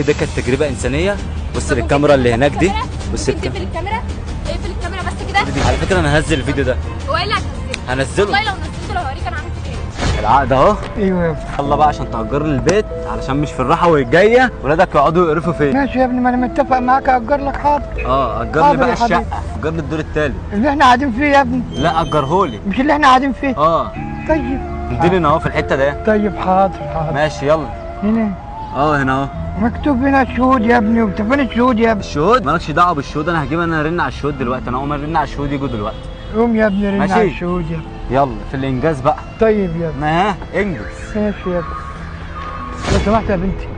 ده كانت تجربه انسانيه. بص للكاميرا اللي هناك دي. بص اقفل الكاميرا، اقفل الكاميرا بس كده. على فكره انا هنزل الفيديو ده. هو ايه اللي هتنزله؟ هنزله والله لو نزلته لو هوريك انا عملت ايه. العقد اهو. ايوه يا ابني. يلا بقى عشان تأجر لي البيت علشان مش في الراحه والجايه ولادك يقعدوا يقرفوا فين. ماشي يا ابني، ما انا متفق معاك اجر لك. حاضر. اجر لي حاضر بقى يا حبيبي. الشقه، اجر لي الدور التالت. اللي احنا قاعدين فيه يا ابني، لا اجرهولي. مش اللي احنا قاعدين فيه. طيب اديني هنا اهو في الحته ده. طيب حاضر حاضر. ماشي يلا. هنا هنا اهو. مكتوب هنا شهود يا ابني. وانت فين الشهود يا ابني؟ الشهود مالكش دعوه بالشهود، انا هجيب انا ارن على الشهود دلوقتي. انا اقوم ارن على الشهود يجوا دلوقتي. قوم يا ابني رن ماشي. على الشهود يا ابني. يلا في الانجاز بقى. طيب يا ابني. ما انجز. ماشي يا ابني. لو سمحت يا بنتي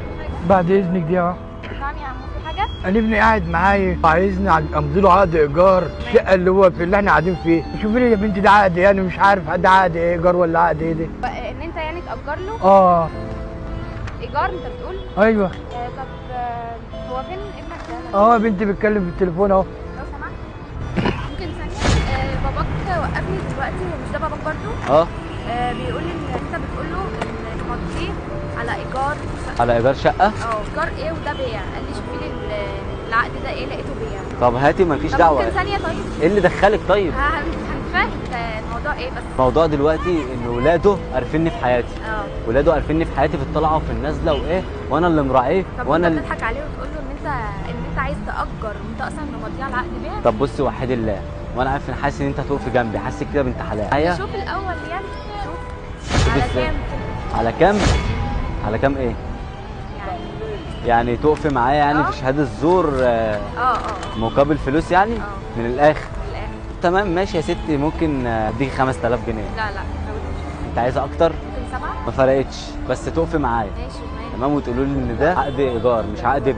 بعد اذنك دي اهو. نعم يا عم، في حاجه؟ انا ابني قاعد معايا عايزني امضي له عقد ايجار الشقه اللي هو في اللي احنا قاعدين فيه. شوفي لي يا بنتي ده عقد ايه، انا مش عارف ده عقد ايه، ايجار ولا عقد ايه ده. ان انت يعني تأجر له ايجار انت بتقول؟ ايوه. طب هو فين ابنك ده؟ يا بنتي بتكلم في التليفون اهو. لو سمحت ممكن ثانيه. باباك وقفني دلوقتي، مش ده باباك برضو؟ بيقول لي ان انت بتقول له ان تمضيه على ايجار شقه. على ايجار شقه؟ ايجار ايه وده بيع. قال لي شوفي لي العقد ده ايه، لقيته بيع. طب هاتي مالكيش طب دعوه. ممكن ثانيه طيب؟ ايه اللي دخلك طيب؟ هنفهم الموضوع ايه بس. الموضوع دلوقتي ان ولاده عارفيني في حياتي. ولاده عارفيني في حياتي في الطلعه وفي النازله وايه، وانا اللي مراعيه. طب وانا انت بتضحك عليه وتقول له ان انت عايز تأجر وانت اصلا ممضيه على عقد بيع؟ طب بص وحد الله، وانا عارف ان حاسس ان انت هتقف جنبي، حاسس كده بنت حلال. شوف الاول يعني، شوف على ازاي. كام؟ على كام؟ على كام ايه؟ يعني تقفي معايا يعني في شهاده زور مقابل فلوس يعني؟ من الاخر. تمام ماشي يا ستي، ممكن اديكي 5000 جنيه. لا انت عايزه اكتر؟ ممكن 7. ما فرقتش، بس تقفي معايا. ماشي. تمام، وتقولوا لي ان ده عقد ايجار مش عقد بيع.